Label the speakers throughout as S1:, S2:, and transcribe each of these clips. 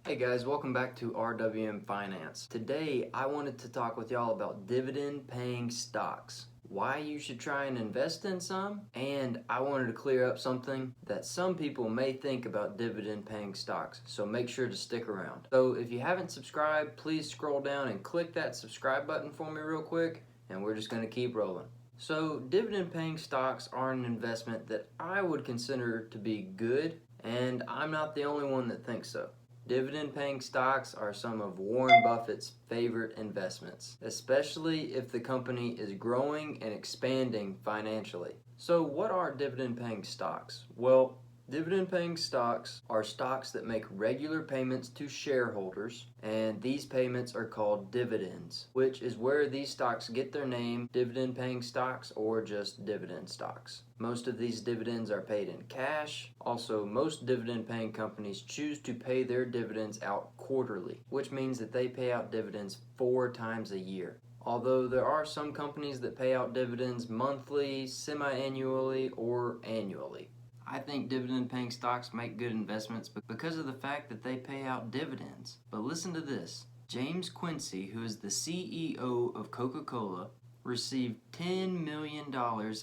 S1: Hey guys, welcome back to RWM Finance. Today I wanted to talk with y'all about dividend paying stocks, why you should try and invest in some, and I wanted to clear up something that some people may think about dividend paying stocks, so make sure to stick around. So if you haven't subscribed, please scroll down and click that subscribe button for me real quick, and we're just going to keep rolling. So dividend paying stocks are an investment that I would consider to be good, and I'm not the only one that thinks so. Dividend-paying stocks are some of Warren Buffett's favorite investments, especially if the company is growing and expanding financially. So what are dividend-paying stocks? Well, dividend-paying stocks are stocks that make regular payments to shareholders, and these payments are called dividends, which is where these stocks get their name, dividend-paying stocks or just dividend stocks. Most of these dividends are paid in cash. Also, most dividend-paying companies choose to pay their dividends out quarterly, which means that they pay out dividends 4 times a year. Although there are some companies that pay out dividends monthly, semi-annually, or annually. I think dividend-paying stocks make good investments because of the fact that they pay out dividends. But listen to this. James Quincy, who is the CEO of Coca-Cola, received $10 million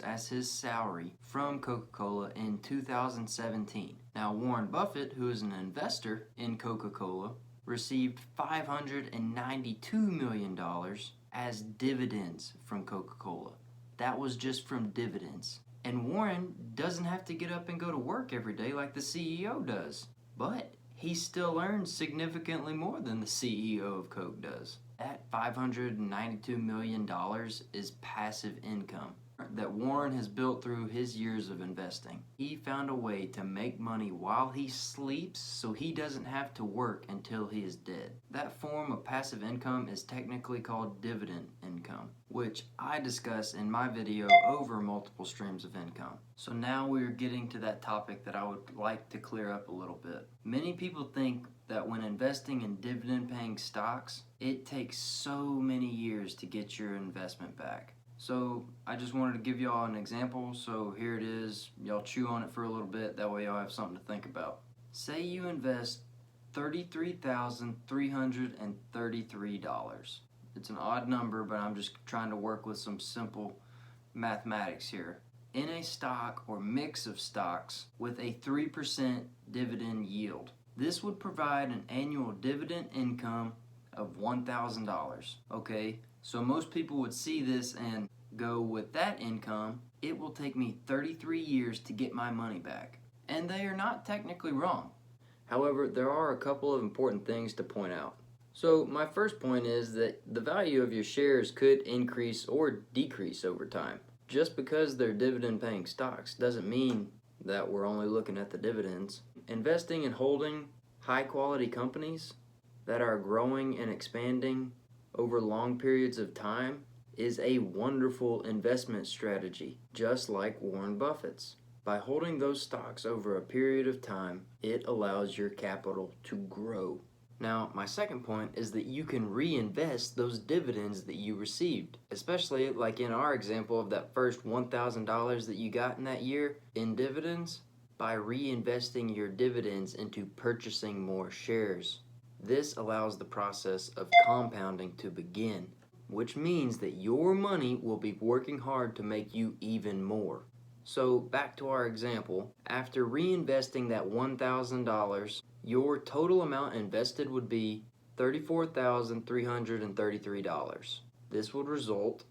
S1: as his salary from Coca-Cola in 2017. Now, Warren Buffett, who is an investor in Coca-Cola, received $592 million as dividends from Coca-Cola. That was just from dividends. And Warren doesn't have to get up and go to work every day like the CEO does. But he still earns significantly more than the CEO of Coke does. That $592 million is passive income that Warren has built through his years of investing. He found a way to make money while he sleeps so he doesn't have to work until he is dead. That form of passive income is technically called dividend income, which I discuss in my video over multiple streams of income. So now we're getting to that topic that I would like to clear up a little bit. Many people think that when investing in dividend paying stocks, it takes so many years to get your investment back. So I just wanted to give y'all an example, so here it is. Y'all chew on it for a little bit, that way y'all have something to think about. Say you invest $33,333. It's an odd number, but I'm just trying to work with some simple mathematics here. In a stock or mix of stocks with a 3% dividend yield. This would provide an annual dividend income of $1,000. Okay, so most people would see this and go, with that income, it will take me 33 years to get my money back. And they are not technically wrong. However, there are a couple of important things to point out. So my first point is that the value of your shares could increase or decrease over time. Just because they're dividend paying stocks doesn't mean that we're only looking at the dividends. Investing and holding high quality companies that are growing and expanding over long periods of time is a wonderful investment strategy, just like Warren Buffett's. By holding those stocks over a period of time, it allows your capital to grow. Now, my second point is that you can reinvest those dividends that you received, especially like in our example of that first $1,000 that you got in that year in dividends, by reinvesting your dividends into purchasing more shares. This allows the process of compounding to begin, which means that your money will be working hard to make you even more. So back to our example, after reinvesting that $1,000, your total amount invested would be $34,333. This would result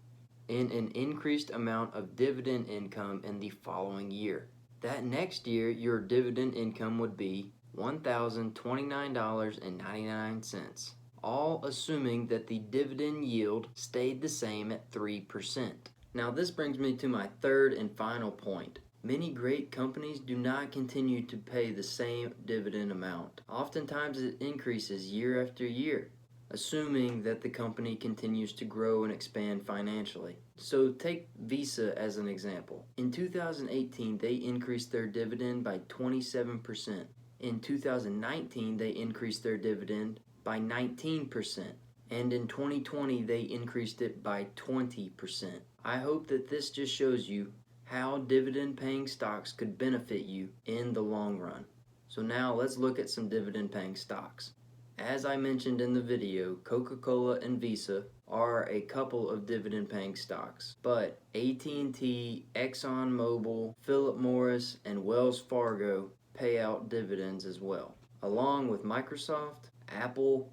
S1: in an increased amount of dividend income in the following year. That next year, your dividend income would be $1,029.99, all assuming that the dividend yield stayed the same at 3%. Now this brings me to my third and final point. Many great companies do not continue to pay the same dividend amount. Oftentimes it increases year after year, assuming that the company continues to grow and expand financially. So take Visa as an example. In 2018, they increased their dividend by 27%. In 2019, they increased their dividend by 19%. And in 2020, they increased it by 20%. I hope that this just shows you how dividend-paying stocks could benefit you in the long run. So now let's look at some dividend-paying stocks. As I mentioned in the video, Coca-Cola and Visa are a couple of dividend-paying stocks, but AT&T, ExxonMobil, Philip Morris, and Wells Fargo pay out dividends as well, along with Microsoft, Apple,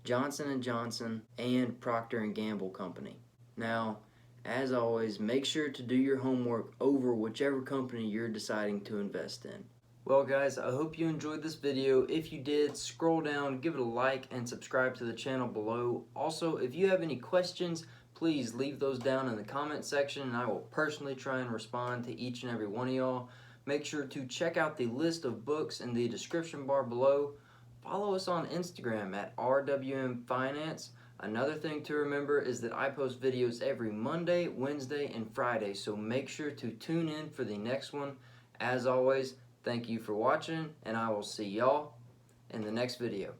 S1: Johnson & Johnson, and Procter & Gamble Company. Now, as always, make sure to do your homework over whichever company you're deciding to invest in. Well guys, I hope you enjoyed this video. If you did, scroll down, give it a like, and subscribe to the channel below. Also, if you have any questions, please leave those down in the comment section and I will personally try and respond to each and every one of y'all. Make sure to check out the list of books in the description bar below. Follow us on Instagram at RWM Finance. Another thing to remember is that I post videos every Monday, Wednesday, and Friday, so make sure to tune in for the next one. As always, thank you for watching, and I will see y'all in the next video.